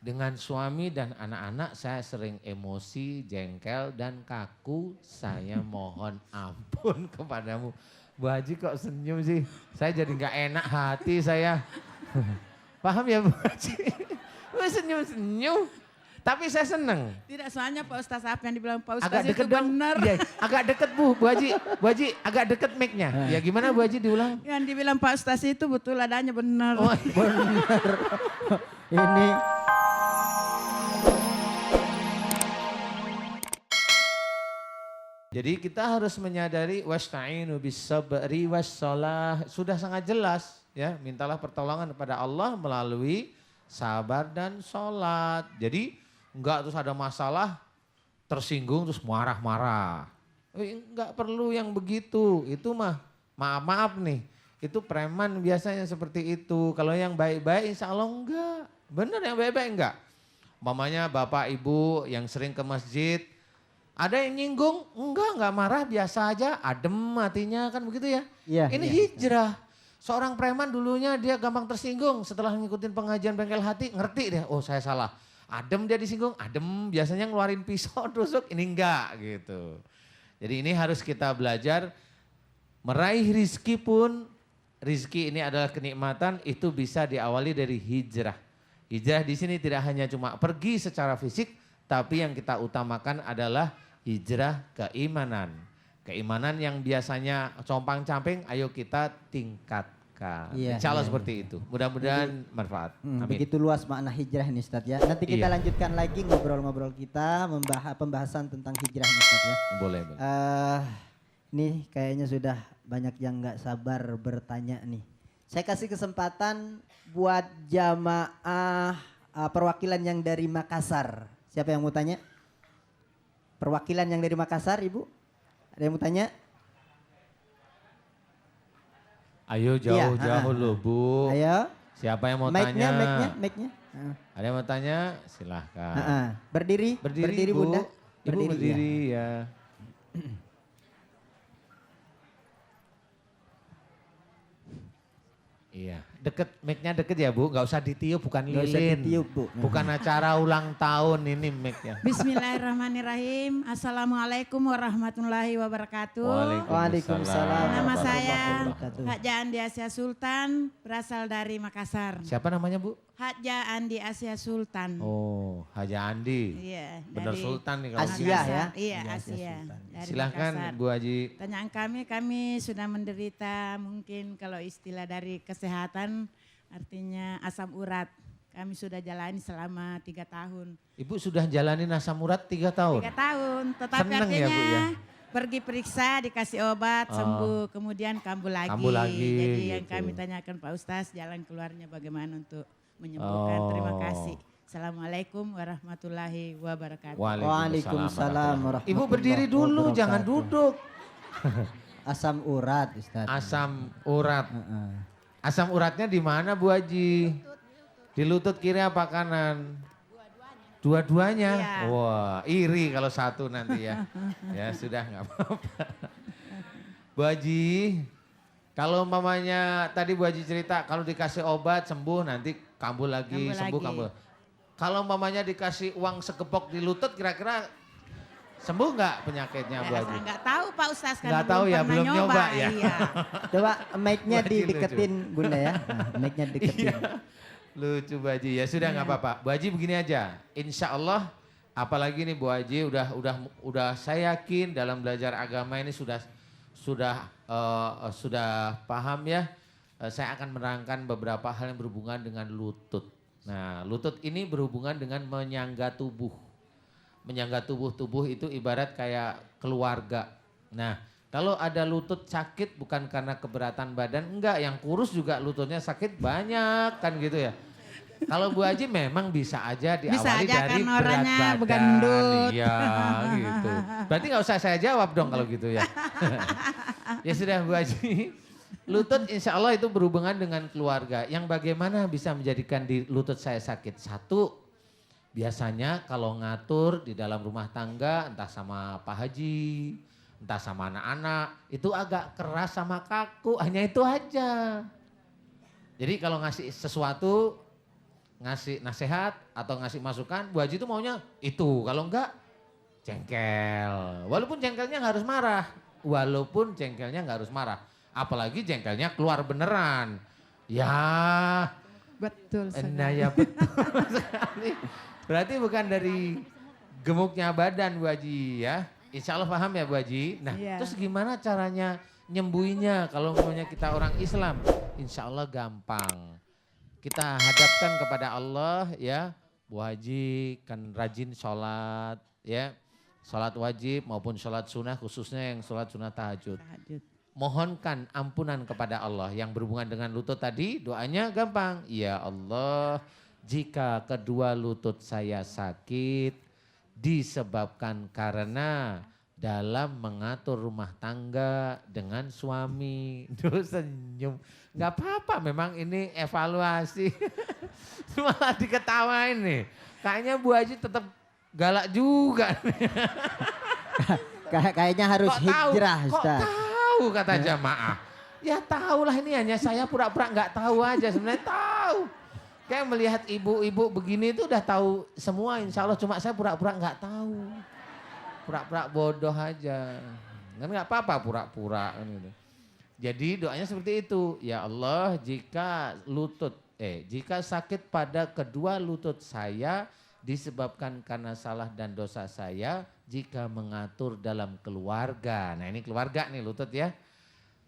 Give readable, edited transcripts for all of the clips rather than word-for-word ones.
Dengan suami dan anak-anak saya sering emosi, jengkel dan kaku. Saya mohon ampun kepadamu. Bu Haji kok senyum sih? Saya jadi nggak enak hati saya. Paham ya Bu Haji? Bu senyum-senyum. Tapi saya seneng. Tidak, soalnya Pak Ustaz apa yang dibilang Pak Ustaz Agak itu deket dong. benar. Iya, agak deket Bu Haji. Bu Haji agak deket mic-nya. Ya gimana Bu Haji diulang? Yang dibilang Pak Ustaz itu betul adanya benar. Oh, Benar. Ini jadi kita harus menyadari wasta'inu bis-sabri was-shalah. Sudah sangat jelas ya, mintalah pertolongan kepada Allah melalui sabar dan sholat. Jadi enggak terus ada masalah tersinggung terus marah-marah. Enggak perlu yang begitu. Itu mah maaf-maaf nih. Itu preman biasanya seperti itu. Kalau yang baik-baik insya Allah enggak. Benar yang baik-baik enggak. Mamanya bapak ibu yang sering ke masjid. Ada yang nyinggung, enggak marah, biasa aja, adem hatinya kan begitu ya. Iya, Ini iya. hijrah. Seorang preman dulunya dia gampang tersinggung, setelah ngikutin pengajian bengkel hati, ngerti deh, oh saya salah. Adem dia disinggung, adem biasanya ngeluarin pisau tusuk, ini enggak gitu. Jadi ini harus kita belajar meraih rizki pun, rizki ini adalah kenikmatan, itu bisa diawali dari hijrah. Hijrah di sini tidak hanya cuma pergi secara fisik, tapi yang kita utamakan adalah hijrah keimanan. Keimanan yang biasanya compang-camping, ayo kita tingkatkan. Iya, Insya Allah iya, seperti itu. Mudah-mudahan manfaat. Amin. begitu luas makna hijrah ini Ustaz ya. Nanti kita Iya. lanjutkan lagi ngobrol-ngobrol kita, membahas pembahasan tentang hijrah ini Ustaz ya. Boleh. Ini kayaknya sudah banyak yang nggak sabar bertanya nih. Saya kasih kesempatan buat jamaah perwakilan yang dari Makassar. Siapa yang mau tanya? Perwakilan yang dari Makassar, Ibu? Ada yang mau tanya? Ayo jauh-jauh loh Bu. Ayo. Siapa yang mau Mic-nya, tanya? mic-nya. Ada yang mau tanya? Silahkan. Berdiri, Berdiri, Bu. Bunda. Ibu berdiri ya. Iya, deket, mic-nya deket ya Bu, nggak usah ditiup, bukan Nggak usah lilin. ditiup, Bu. Bukan acara ulang tahun ini mic-nya. Bismillahirrahmanirrahim. Assalamualaikum warahmatullahi wabarakatuh. Waalaikumsalam. Nama saya warahmatullahi wabarakatuh. Haja Andi Asia Sultan, berasal dari Makassar. Siapa namanya Bu? Haja Andi Asia Sultan. Oh, Haja Andi. Iya, Bener dari Sultan nih kalau Asia gitu. ya? Iya, Iya, Asia Asia. Sultan. Dari Silahkan Makassar. Bu Haji. Pertanyaan kami sudah menderita mungkin kalau istilah dari kesehatan artinya asam urat. Kami sudah jalani selama 3 tahun. Ibu sudah jalanin asam urat 3 tahun? 3 tahun, tetapi Seneng ya, artinya Bu, ya? pergi periksa, dikasih obat, Oh. sembuh, kemudian kambuh lagi. Kambuh lagi, Jadi yang gitu. kami tanyakan Pak Ustaz, jalan keluarnya bagaimana untuk menyembuhkan. Terima Oh. kasih. Assalamualaikum warahmatullahi wabarakatuh. Waalaikumsalam warahmatullahi Ibu berdiri dulu, wabarakatuh. jangan duduk. Asam urat, Ustaz. Asam urat. Heeh. Asam uratnya di mana Bu Haji? Di lutut kiri apa kanan? Dua-duanya. Iya. Wah, iri kalau satu nanti ya. Ya sudah nggak apa-apa. Bu Haji, kalau umpamanya tadi Bu Haji cerita kalau dikasih obat sembuh nanti kambuh lagi, Kambuh sembuh lagi. kambuh. Kalau umpamanya dikasih uang segepok di lutut kira-kira sembuh nggak penyakitnya Bu Haji? Nggak tahu Pak Ustaz karena Nggak tahu ya, pernah belum nyoba ya. Iya. Coba mic-nya Bu Haji dideketin Bunda ya. Nah, mic-nya deketin. Iya. Lucu Bu Haji, ya sudah nggak apa-apa. Bu Haji begini aja, insya Allah apalagi nih Bu Haji udah saya yakin dalam belajar agama ini sudah paham ya. Saya akan menerangkan beberapa hal yang berhubungan dengan lutut. Nah lutut ini berhubungan dengan menyangga tubuh. Menyangga tubuh itu ibarat kayak keluarga. Nah kalau ada lutut sakit bukan karena keberatan badan, enggak. Yang kurus juga lututnya sakit banyak kan gitu ya. Kalau Bu Haji memang bisa aja diawali Bisa aja dari kan berat orangnya badan. begendut. Iya gitu. Berarti nggak usah saya jawab dong kalau gitu ya. Ya sudah Bu Haji. Lutut insya Allah itu berhubungan dengan keluarga. Yang bagaimana bisa menjadikan di lutut saya sakit? Satu, biasanya kalau ngatur di dalam rumah tangga entah sama Pak Haji, entah sama anak-anak, itu agak keras sama kaku, hanya itu aja. Jadi kalau ngasih sesuatu, ngasih nasihat atau ngasih masukan, Bu Haji itu maunya itu. Kalau enggak jengkel. Walaupun jengkelnya nggak harus marah. Walaupun jengkelnya nggak harus marah. Apalagi jengkelnya keluar beneran. Ya, Betul sekali. nah ya betul sekali. Berarti bukan dari gemuknya badan Bu Haji ya. Insya Allah paham ya Bu Haji. Nah Iya. terus gimana caranya nyembuhinya kalau namanya kita orang Islam? Insya Allah gampang. Kita hadapkan kepada Allah ya. Bu Haji kan rajin sholat ya. Sholat wajib maupun sholat sunnah, khususnya yang sholat sunnah tahajud. Tahajud. Mohonkan ampunan kepada Allah. Yang berhubungan dengan lutut tadi doanya gampang. Ya Allah, jika kedua lutut saya sakit disebabkan karena dalam mengatur rumah tangga dengan suami. Duh senyum. Gak apa-apa memang ini evaluasi. Malah diketawain nih. Kayaknya Bu Haji tetap galak juga. Kayaknya harus Kok tahu? hijrah Kok Ustaz. tahu kata jamaah. Ya tahulah ini hanya saya pura-pura nggak tahu aja sebenarnya tahu. Kayak melihat ibu-ibu begini itu udah tahu semua insya Allah cuma saya pura-pura nggak tahu. Pura-pura bodoh aja. Kan nggak apa-apa pura-pura kan gitu. Jadi doanya seperti itu. Ya Allah jika sakit pada kedua lutut saya disebabkan karena salah dan dosa saya jika mengatur dalam keluarga. Nah ini keluarga nih lutut ya.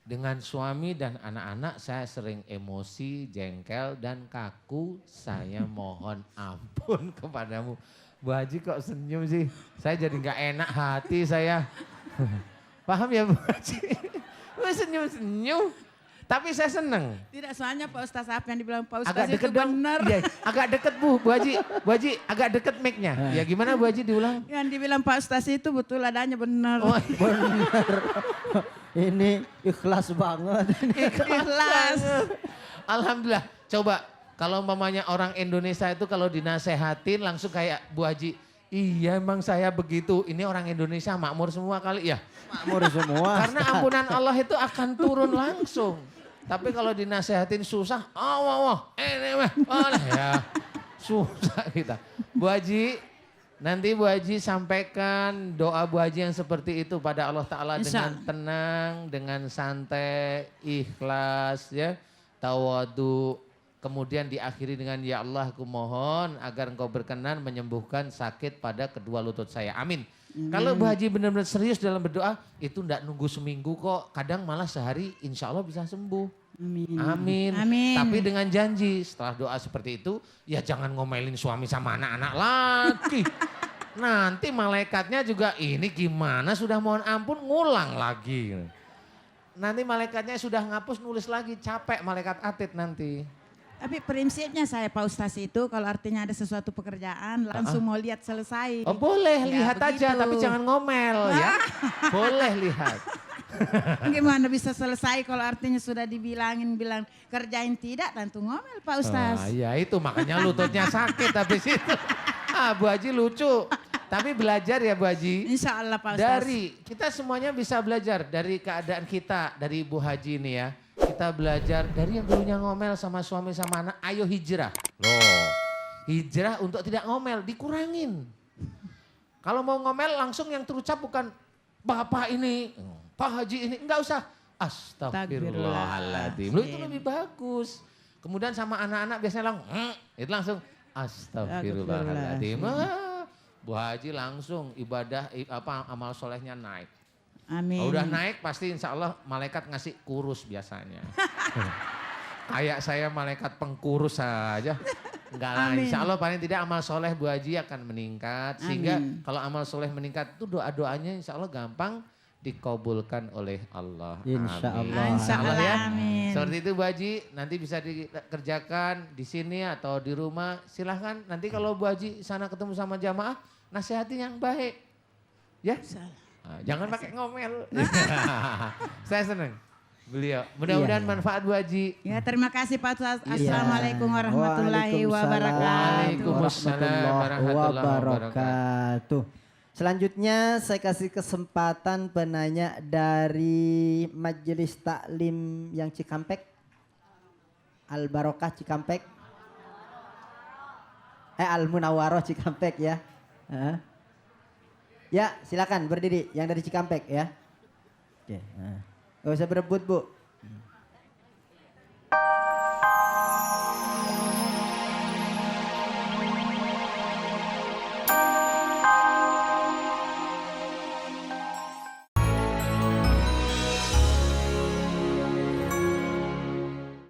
Dengan suami dan anak-anak saya sering emosi, jengkel dan kaku. Saya mohon ampun kepadamu. Bu Haji kok senyum sih? Saya jadi nggak enak hati saya. Paham ya Bu Haji? Senyum-senyum. Tapi saya seneng. Tidak, soalnya Pak Ustaz apa yang dibilang Pak Ustaz Agak itu deket dong. benar. Iya, agak deket Bu Haji. Bu Haji agak deket mic-nya. Ya gimana Bu Haji diulang? Yang dibilang Pak Ustaz itu betul adanya benar. Oh, Benar. Ini ikhlas banget. Ikhlas. Alhamdulillah. Coba kalau umpamanya orang Indonesia itu kalau dinasehatin langsung kayak Bu Haji. Iya emang saya begitu. Ini orang Indonesia makmur semua kali ya. Makmur semua. Karena ampunan Allah itu akan turun langsung. Tapi kalau dinasehatin susah, ini mah, ya susah kita. Bu Haji, nanti Bu Haji sampaikan doa Bu Haji yang seperti itu pada Allah Ta'ala dengan tenang, dengan santai, ikhlas ya, tawadu. Kemudian diakhiri dengan ya Allah aku mohon agar engkau berkenan menyembuhkan sakit pada kedua lutut saya. Amin. Kalau Bu Haji benar-benar serius dalam berdoa itu enggak nunggu seminggu kok. Kadang malah sehari insya Allah bisa sembuh. Amin. Amin. Tapi dengan janji setelah doa seperti itu ya jangan ngomelin suami sama anak-anak lagi. Nanti malaikatnya juga ini gimana sudah mohon ampun ngulang lagi. Nanti malaikatnya sudah ngapus nulis lagi capek malaikat atid nanti. Tapi prinsipnya saya Pak Ustaz itu kalau artinya ada sesuatu pekerjaan langsung mau lihat selesai. Oh boleh Ya, lihat aja begitu. tapi jangan ngomel ya. Boleh lihat. Gimana bisa selesai kalau artinya sudah bilang kerjain tidak tentu ngomel Pak Ustaz. Ya itu makanya lututnya sakit habis itu. Bu Haji lucu. Tapi belajar ya Bu Haji. Insya Allah Pak Ustaz. Kita semuanya bisa belajar dari keadaan kita, dari Bu Haji ini ya. Kita belajar dari yang dulunya ngomel sama suami sama anak, ayo hijrah. Loh, hijrah untuk tidak ngomel, dikurangin. Kalau mau ngomel langsung yang terucap bukan Bapak ini, Pak Haji ini, enggak usah. Astagfirullahaladzim. Loh, itu lebih bagus. Kemudian sama anak-anak biasanya itu langsung astagfirullahaladzim. Bu Haji langsung ibadah amal solehnya naik. Amin. Kalau udah naik pasti insya Allah malaikat ngasih kurus biasanya. Kayak saya malaikat pengkurus saja. Enggak lah, insya Allah paling tidak amal soleh Bu Haji akan meningkat. Sehingga kalau amal soleh meningkat itu doa-doanya insya Allah gampang dikabulkan oleh Allah. Insya Amin. Allah. Insya Allah ya. amin. Seperti itu Bu Haji, nanti bisa dikerjakan di sini atau di rumah. Silahkan nanti kalau Bu Haji sana ketemu sama jamaah, nasihatin yang baik. Ya. Jangan pakai ngomel. Saya senang beliau. Mudah-mudahan manfaat Bu Haji. Ya terima kasih Pak Ustaz. Iya. Assalamualaikum warahmatullahi wabarakatuh. Waalaikumsalam warahmatullahi wabarakatuh. Selanjutnya saya kasih kesempatan penanya dari Majelis Taklim yang Cikampek. Al Barokah Cikampek. Al Munawwaroh Cikampek ya. Heeh. Ya silakan berdiri yang dari Cikampek ya. Oke. Gak usah berebut Bu.